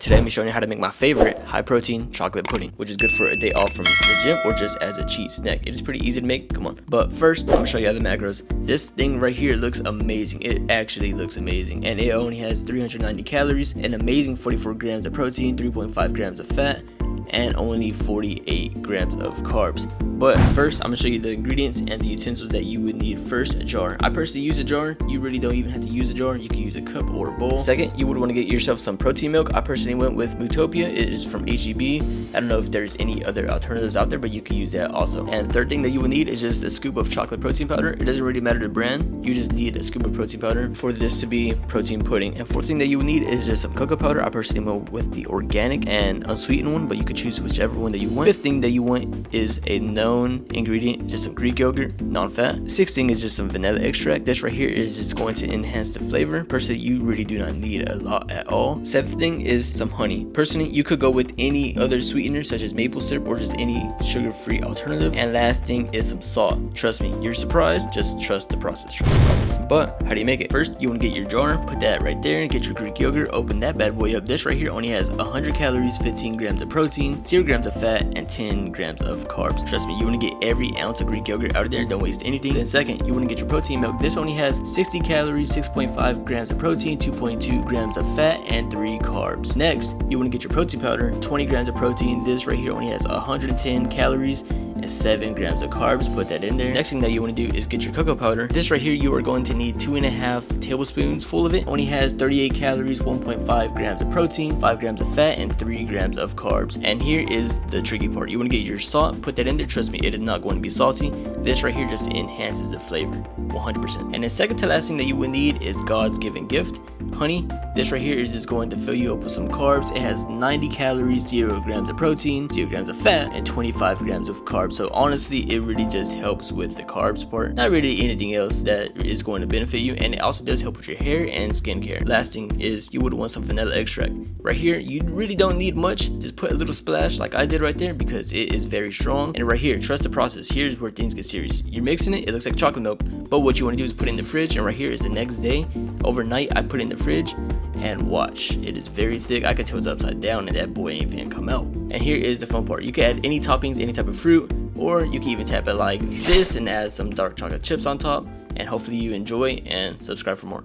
Today I'm showing you how to make my favorite high protein chocolate pudding, which is good for a day off from the gym or just as a cheat snack. It is pretty easy to make, come on. But first, I'm gonna show you the macros. This thing right here looks amazing. It actually looks amazing. And it only has 390 calories, an amazing 44 grams of protein, 3.5 grams of fat, and only 48 grams of carbs. But first, I'm gonna show you the ingredients and the utensils that you would need. First, a jar. I personally use a jar. You really don't even have to use a jar. You can use a cup or a bowl. Second, you would want to get yourself some protein milk. I personally went with Mootopia. It is from HEB. I don't know if there's any other alternatives out there, but you can use that also. And third thing that you will need is just a scoop of chocolate protein powder. It doesn't really matter the brand. You just need a scoop of protein powder for this to be protein pudding. And fourth thing that you will need is just some cocoa powder. I personally went with the organic and unsweetened one, but you could choose whichever one that you want. Fifth thing that you want is a known ingredient, just some Greek yogurt, non-fat. Sixth thing is just some vanilla extract. This right here is just going to enhance the flavor. Personally, you really do not need a lot at all. Seventh thing is some honey. Personally, you could go with any other sweetener such as maple syrup or just any sugar-free alternative. And last thing is some salt. Trust me, you're surprised. Just trust the process. Trust the process. But how do you make it? First, you want to get your jar, put that right there, get your Greek yogurt, open that bad boy up. This right here only has 100 calories, 15 grams of protein, 0 grams of fat, and 10 grams of carbs. Trust me, you want to get every ounce of Greek yogurt out of there. Don't waste anything. Then second, you want to get your protein milk. This only has 60 calories, 6.5 grams of protein, 2.2 grams of fat, and 3 carbs. Next, you want to get your protein powder, 20 grams of protein. This right here only has 110 calories and 7 grams of carbs. Put that in there. Next thing that you want to do is get your cocoa powder. This right here, you are going to need 2.5 tablespoons full of it. Only has 38 calories, 1.5 grams of protein, 5 grams of fat, and 3 grams of carbs. And here is the tricky part. You want to get your salt, put that in there. Trust me, it is not going to be salty. This right here just enhances the flavor 100%. And the second to last thing that you would need is God's given gift, honey. This right here is just going to fill you up with some carbs. It has 90 calories, 0 grams of protein, 0 grams of fat, and 25 grams of carbs. So honestly, it really just helps with the carbs part. Not really anything else that is going to benefit you. And it also does help with your hair and skincare. Last thing is you would want some vanilla extract. Right here, you really don't need much. Just put a little splash like I did right there because it is very strong. And right here, trust the process. Here's where things get serious. You're mixing it, it looks like chocolate milk. But what you want to do is put it in the fridge. And right here is the next day. Overnight, I put it in the fridge and watch. It is very thick. I can tell it's upside down and that boy ain't finna come out. And here is the fun part. You can add any toppings, any type of fruit, or you can even tap it like this and add some dark chocolate chips on top. And hopefully you enjoy and subscribe for more.